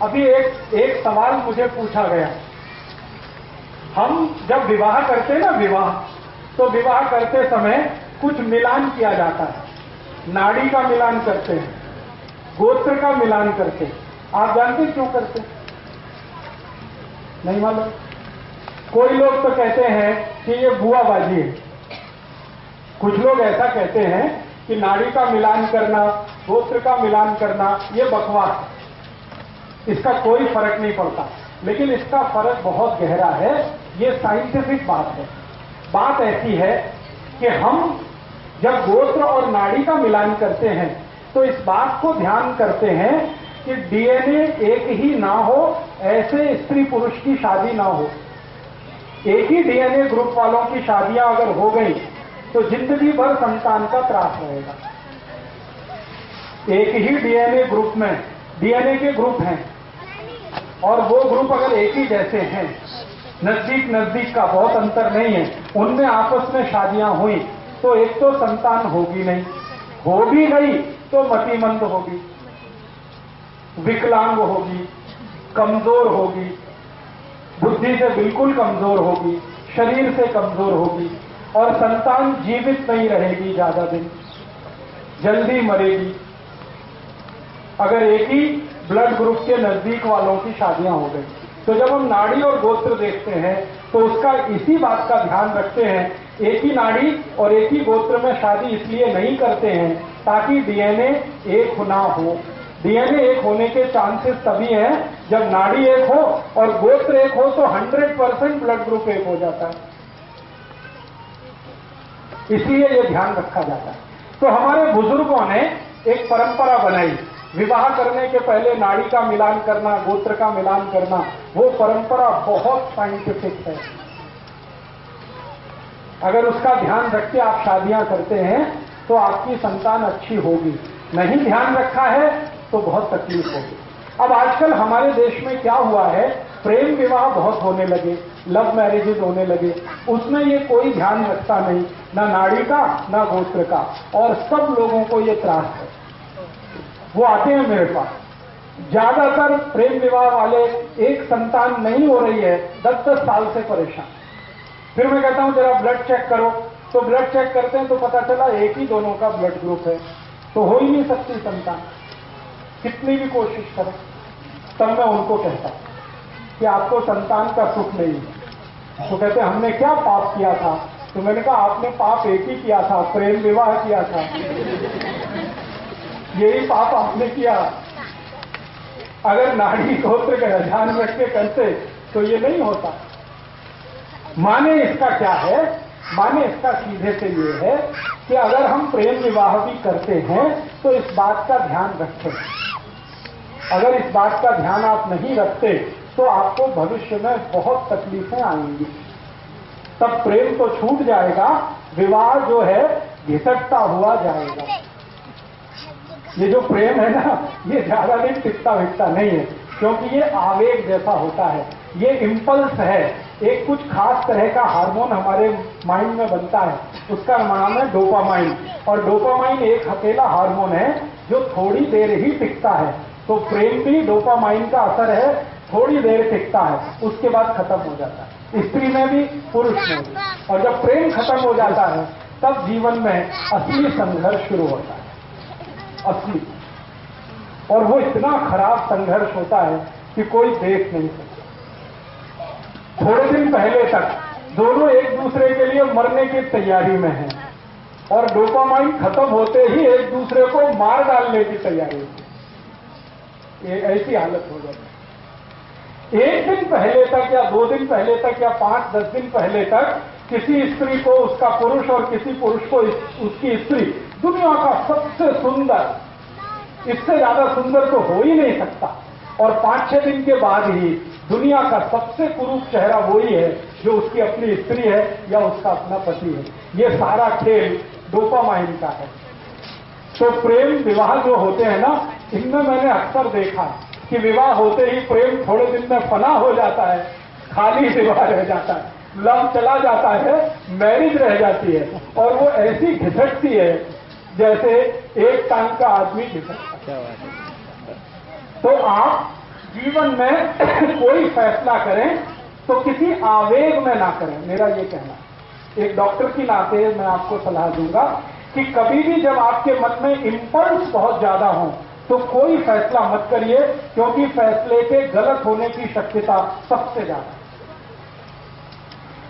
अभी एक सवाल मुझे पूछा गया, हम जब विवाह करते हैं ना, विवाह, तो विवाह करते समय कुछ मिलान किया जाता है, नाड़ी का मिलान करते हैं, गोत्र का मिलान करते हैं। आप जानते क्यों करते हैं? नहीं मालूम? कोई लोग तो कहते हैं कि ये बुआबाजी है, कुछ लोग ऐसा कहते हैं कि नाड़ी का मिलान करना, गोत्र का मिलान करना ये बकवास है, इसका कोई फर्क नहीं पड़ता। लेकिन इसका फर्क बहुत गहरा है, ये साइंटिफिक बात है। बात ऐसी है कि हम जब गोत्र और नाड़ी का मिलान करते हैं तो इस बात को ध्यान करते हैं कि डीएनए एक ही ना हो, ऐसे स्त्री पुरुष की शादी ना हो। एक ही डीएनए ग्रुप वालों की शादियां अगर हो गई तो जिंदगी भर संतान का त्रास रहेगा। एक ही डीएनए ग्रुप में, डीएनए के ग्रुप हैं और वो ग्रुप अगर एक ही जैसे हैं, नजदीक नजदीक का बहुत अंतर नहीं है, उनमें आपस में शादियां हुई तो एक तो संतान होगी नहीं, हो भी गई तो मतिमंद होगी, विकलांग होगी, कमजोर होगी, बुद्धि से बिल्कुल कमजोर होगी, शरीर से कमजोर होगी और संतान जीवित नहीं रहेगी ज्यादा दिन, जल्दी मरेगी। अगर एक ही ब्लड ग्रुप के नजदीक वालों की शादियां हो गई तो जब हम नाड़ी और गोत्र देखते हैं तो उसका इसी बात का ध्यान रखते हैं। एक ही नाड़ी और एक ही गोत्र में शादी इसलिए नहीं करते हैं ताकि डीएनए एक ना हो। डीएनए एक होने के चांसेस तभी हैं जब नाड़ी एक हो और गोत्र एक हो तो 100% ब्लड ग्रुप एक हो जाता है, इसलिए यह ध्यान रखा जाता है। तो हमारे बुजुर्गों ने एक परंपरा बनाई, विवाह करने के पहले नाड़ी का मिलान करना, गोत्र का मिलान करना। वो परंपरा बहुत साइंटिफिक है। अगर उसका ध्यान रख के आप शादियां करते हैं तो आपकी संतान अच्छी होगी, नहीं ध्यान रखा है तो बहुत तकलीफ होगी। अब आजकल हमारे देश में क्या हुआ है, प्रेम विवाह बहुत होने लगे, लव मैरिजेज होने लगे, उसमें ये कोई ध्यान रखता नहीं, ना नाड़ी का ना गोत्र का, और सब लोगों को ये त्रास है। वो आते हैं मेरे पास, ज्यादातर प्रेम विवाह वाले एक संतान नहीं हो रही है, 10-10 साल से परेशान। फिर मैं कहता हूं जरा ब्लड चेक करो, तो ब्लड चेक करते हैं तो पता चला एक ही दोनों का ब्लड ग्रुप है, तो हो ही नहीं सकती संतान, कितनी भी कोशिश करें। तब मैं उनको कहता कि आपको संतान का सुख नहीं है। तो कहते हमने क्या पाप किया था? तो मैंने कहा आपने पाप एक ही किया था, प्रेम विवाह किया था, यही पाप आपने किया। अगर नाड़ी गोत्र का ध्यान रख के करते तो ये नहीं होता। माने इसका क्या है? माने इसका सीधे से ये है कि अगर हम प्रेम विवाह भी करते हैं तो इस बात का ध्यान रखें। अगर इस बात का ध्यान आप नहीं रखते तो आपको भविष्य में बहुत तकलीफें आएंगी। तब प्रेम तो छूट जाएगा, विवाह जो है घिसटता हुआ जाएगा। ये जो प्रेम है ना, ये ज्यादा दिन टिकता विकता नहीं है, क्योंकि ये आवेग जैसा होता है, ये इंपल्स है। एक कुछ खास तरह का हार्मोन हमारे माइंड में बनता है, उसका नाम है डोपामाइन, और डोपामाइन एक अकेला हार्मोन है जो थोड़ी देर ही टिकता है। तो प्रेम भी डोपामाइन का असर है, थोड़ी देर टिकता है, उसके बाद खत्म हो जाता है, स्त्री में भी पुरुष में भी। और जब प्रेम खत्म हो जाता है तब जीवन में असली संघर्ष शुरू होता है, असली। और वो इतना खराब संघर्ष होता है कि कोई देख नहीं सकता। थोड़े दिन पहले तक दोनों एक दूसरे के लिए मरने की तैयारी में हैं और डोपामाइन खत्म होते ही एक दूसरे को मार डालने की तैयारी होती है। ऐसी हालत हो जाती है। एक दिन पहले तक या 2 दिन पहले तक या 5-10 दिन पहले तक किसी स्त्री को उसका पुरुष और किसी पुरुष को उसकी स्त्री दुनिया का सबसे सुंदर, इससे ज्यादा सुंदर तो हो ही नहीं सकता, और 5-6 दिन के बाद ही दुनिया का सबसे कुरूप चेहरा वही है जो उसकी अपनी स्त्री है या उसका अपना पति है। ये सारा खेल डोपामाइन का है। तो प्रेम विवाह जो होते हैं ना, इनमें मैंने अक्सर देखा कि विवाह होते ही प्रेम थोड़े दिन में फना हो जाता है, खाली विवाह रह जाता है, लव चला जाता है, मैरिज रह जाती है, और वो ऐसी घिसटती है जैसे एक टांग का आदमी घिसटता है। तो आप जीवन में कोई फैसला करें तो किसी आवेग में ना करें, मेरा ये कहना है। एक डॉक्टर की नाते मैं आपको सलाह दूंगा कि कभी भी जब आपके मन में इंपल्स बहुत ज्यादा हो तो कोई फैसला मत करिए, क्योंकि फैसले के गलत होने की शक्यता सबसे ज्यादा है।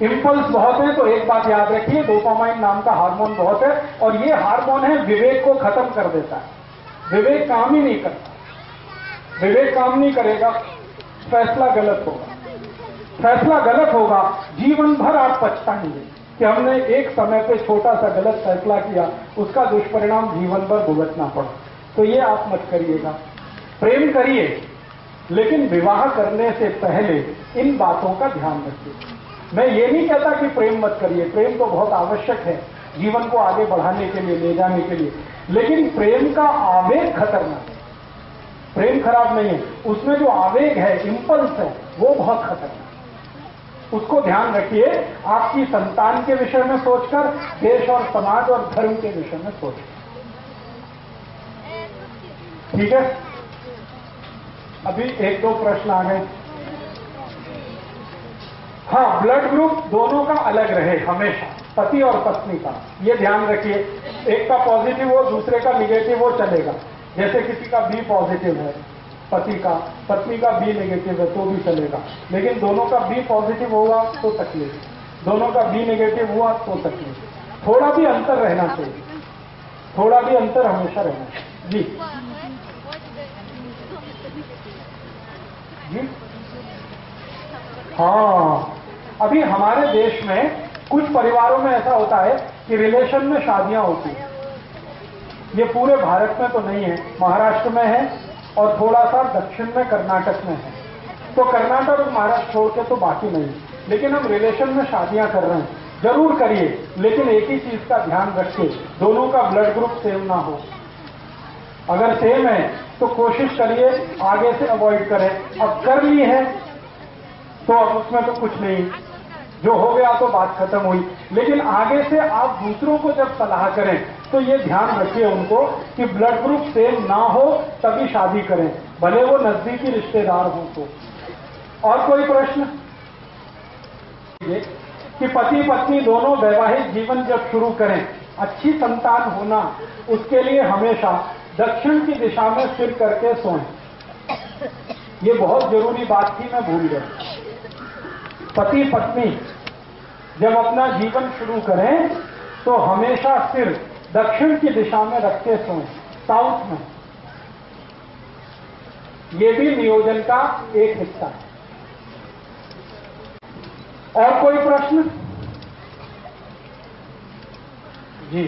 इंपल्स बहुत है तो एक बात याद रखिए, डोपामाइन नाम का हार्मोन बहुत है, और ये हार्मोन है विवेक को खत्म कर देता है। विवेक काम ही नहीं करता, विवेक काम नहीं करेगा, फैसला गलत होगा। फैसला गलत होगा, जीवन भर आप पछताएंगे कि हमने एक समय पे छोटा सा गलत फैसला किया, उसका दुष्परिणाम जीवन भर भुगतना पड़ा। तो ये आप मत करिएगा। प्रेम करिए, लेकिन विवाह करने से पहले इन बातों का ध्यान रखिए। मैं ये नहीं कहता कि प्रेम मत करिए, प्रेम तो बहुत आवश्यक है जीवन को आगे बढ़ाने के लिए, ले जाने के लिए, लेकिन प्रेम का आवेग खतरनाक है। प्रेम खराब नहीं है, उसमें जो आवेग है, इंपल्स है, वो बहुत खतरनाक है। उसको ध्यान रखिए, आपकी संतान के विषय में सोचकर, देश और समाज और धर्म के विषय में सोचकर। ठीक है, अभी एक दो प्रश्न आ गए। हाँ, ब्लड ग्रुप दोनों का अलग रहे हमेशा, पति और पत्नी का, ये ध्यान रखिए। एक का पॉजिटिव हो, दूसरे का निगेटिव हो, चलेगा। जैसे किसी का बी पॉजिटिव है पति का, पत्नी का बी नेगेटिव है तो भी चलेगा, लेकिन दोनों का बी पॉजिटिव होगा तो तकलीफ, दोनों का बी नेगेटिव हुआ तो तकलीफ। थोड़ा भी अंतर रहना चाहिए, थोड़ा भी अंतर हमेशा रहना चाहिए। जी जी, हाँ, अभी हमारे देश में कुछ परिवारों में ऐसा होता है कि रिलेशन में शादियां होती हैं। ये पूरे भारत में तो नहीं है, महाराष्ट्र में है और थोड़ा सा दक्षिण में कर्नाटक में है। तो कर्नाटक और महाराष्ट्र छोड़ के तो बाकी नहीं, लेकिन हम रिलेशन में शादियां कर रहे हैं। जरूर करिए, लेकिन एक ही चीज का ध्यान रखिए, दोनों का ब्लड ग्रुप सेम ना हो। अगर सेम है तो कोशिश करिए आगे से अवॉइड करें। अब कर ली है तो अब उसमें तो कुछ नहीं, जो हो गया तो बात खत्म हुई। लेकिन आगे से आप दूसरों को जब सलाह करें तो ये ध्यान रखिए उनको कि ब्लड ग्रुप सेम ना हो तभी शादी करें, भले वो नजदीकी रिश्तेदार हो तो। और कोई प्रश्न? कि पति पत्नी दोनों वैवाहिक जीवन जब शुरू करें, अच्छी संतान होना, उसके लिए हमेशा दक्षिण की दिशा में सिर करके सोएं। ये बहुत जरूरी बात थी, मैं भूल गया। पति पत्नी जब अपना जीवन शुरू करें तो हमेशा सिर दक्षिण की दिशा में रख के सोएं, साउथ में। ये भी नियोजन का एक हिस्सा है। और कोई प्रश्न? जी,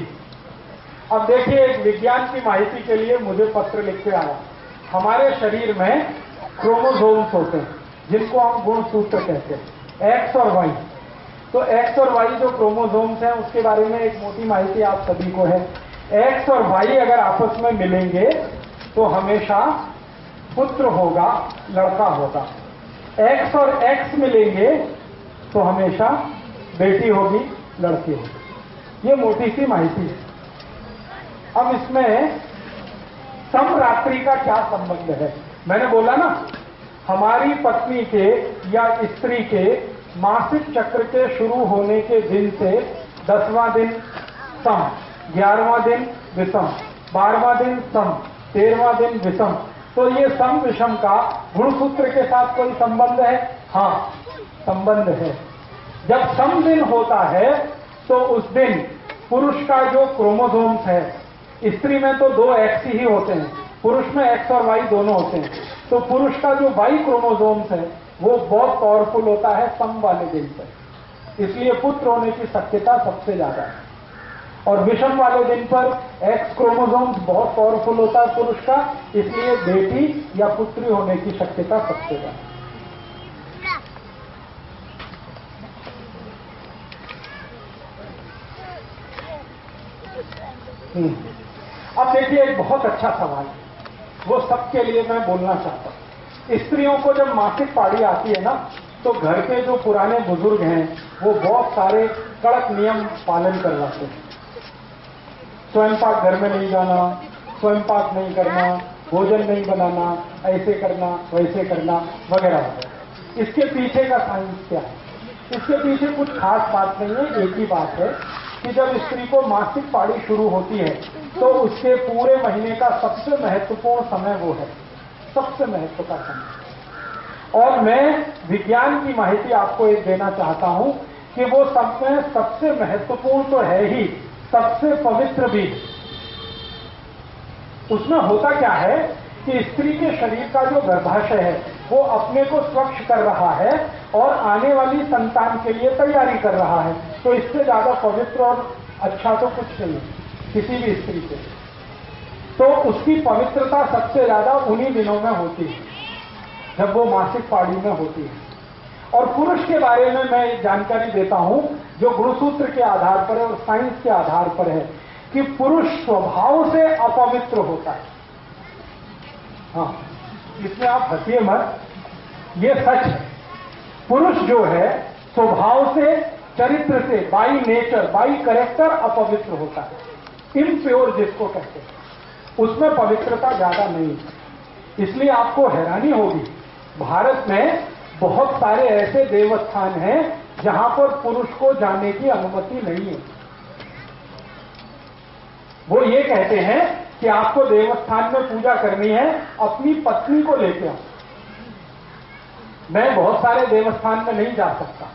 अब देखिए, एक विज्ञान की माहिती के लिए मुझे पत्र लिख के आया। हमारे शरीर में क्रोमोसोम्स होते हैं जिनको हम गुणसूत्र कहते हैं, एक्स और वाई। तो एक्स और वाई जो क्रोमोसोम्स हैं उसके बारे में एक मोटी माहिती आप सभी को है। एक्स और वाई अगर आपस में मिलेंगे तो हमेशा पुत्र होगा, लड़का होगा। एक्स और एक्स मिलेंगे तो हमेशा बेटी होगी, लड़की होगी। ये मोटी सी माहिती है। अब इसमें समरात्रि का क्या संबंध है? मैंने बोला ना, हमारी पत्नी के या स्त्री के मासिक चक्र के शुरू होने के दिन से 10वां दिन सम, 11वां दिन विषम, 12वां दिन सम, 13वां दिन विषम। तो ये सम विषम का गुणसूत्र के साथ कोई संबंध है? हाँ, संबंध है। जब सम दिन होता है तो उस दिन पुरुष का जो क्रोमोसोम्स है, स्त्री में तो 2 एक्स ही होते हैं, पुरुष में एक्स और वाई दोनों होते हैं। तो पुरुष का जो वाई क्रोमोसोम्स है वो बहुत पावरफुल होता है सम वाले दिन पर, इसलिए पुत्र होने की शक्यता सबसे ज्यादा है। और विषम वाले दिन पर एक्स क्रोमोसोम्स बहुत पावरफुल होता है पुरुष का, इसलिए बेटी या पुत्री होने की शक्यता सबसे ज्यादा है। अब देखिए, एक बहुत अच्छा सवाल, वो सबके लिए मैं बोलना चाहता हूं। स्त्रियों को जब मासिक पाड़ी आती है ना, तो घर के जो पुराने बुजुर्ग हैं वो बहुत सारे कड़क नियम पालन करवाते हैं। स्वयं पाक घर में नहीं जाना, स्वयं पाक नहीं करना, भोजन नहीं बनाना, ऐसे करना, वैसे करना, वगैरह वगैरह। इसके पीछे का साइंस क्या है? इसके पीछे कुछ खास बात नहीं है, एक ही बात है कि जब स्त्री को मासिक पाली शुरू होती है तो उसके पूरे महीने का सबसे महत्वपूर्ण समय वो है, सबसे महत्व का समय। और मैं विज्ञान की माहिती आपको एक देना चाहता हूं कि वो समय सबसे महत्वपूर्ण तो है ही, सबसे पवित्र भी। उसमें होता क्या है कि स्त्री के शरीर का जो गर्भाशय है वो अपने को स्वच्छ कर रहा है और आने वाली संतान के लिए तैयारी कर रहा है। तो इससे ज्यादा पवित्र और अच्छा तो कुछ नहीं है किसी भी स्त्री के। तो उसकी पवित्रता सबसे ज्यादा उन्हीं दिनों में होती है जब वो मासिक पाली में होती है। और पुरुष के बारे में मैं एक जानकारी देता हूं जो गुणसूत्र के आधार पर है और साइंस के आधार पर है कि पुरुष स्वभाव से अपवित्र होता है। हाँ, इसमें आप हंसिए मत, ये सच है। पुरुष जो है स्वभाव से, चरित्र से, बाई नेचर, बाई कैरेक्टर अपवित्र होता है, इम्प्योर जिसको कहते हैं, उसमें पवित्रता ज्यादा नहीं है। इसलिए आपको हैरानी होगी, भारत में बहुत सारे ऐसे देवस्थान हैं जहां पर पुरुष को जाने की अनुमति नहीं है। वो ये कहते हैं कि आपको देवस्थान में पूजा करनी है, अपनी पत्नी को लेके आओ। मैं बहुत सारे देवस्थान में नहीं जा सकता।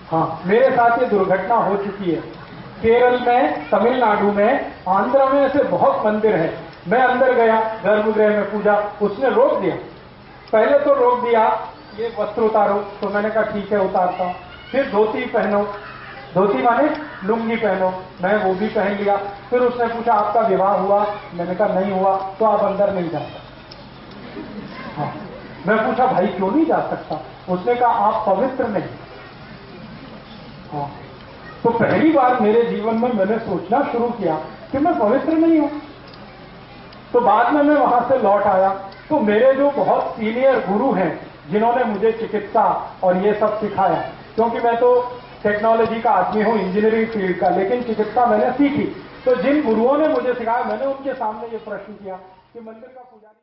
हाँ, मेरे साथ ये दुर्घटना हो चुकी है। केरल में, तमिलनाडु में, आंध्र में ऐसे बहुत मंदिर है। मैं अंदर गया गर्भगृह में पूजा, उसने रोक दिया। पहले तो रोक दिया ये वस्त्र उतारो, तो मैंने कहा ठीक है उतारता हूं। फिर धोती पहनो, धोती माने लुंगी पहनो, मैं वो भी पहन लिया। फिर उसने पूछा आपका विवाह हुआ? मैंने कहा नहीं हुआ, तो आप अंदर नहीं जा सकते। हाँ, मैं पूछा भाई क्यों नहीं जा सकता? उसने कहा आप पवित्र नहीं। हाँ, तो पहली बार मेरे जीवन में मैंने सोचना शुरू किया कि मैं पवित्र नहीं हूं। तो बाद में मैं वहां से लौट आया तो मेरे जो बहुत सीनियर गुरु हैं जिन्होंने मुझे चिकित्सा और ये सब सिखाया, क्योंकि मैं तो टेक्नोलॉजी का आदमी हूं, इंजीनियरिंग फील्ड का, लेकिन चिकित्सा मैंने सीखी। तो जिन गुरुओं ने मुझे सिखाया मैंने उनके सामने ये प्रश्न किया कि मंदिर का पुजारी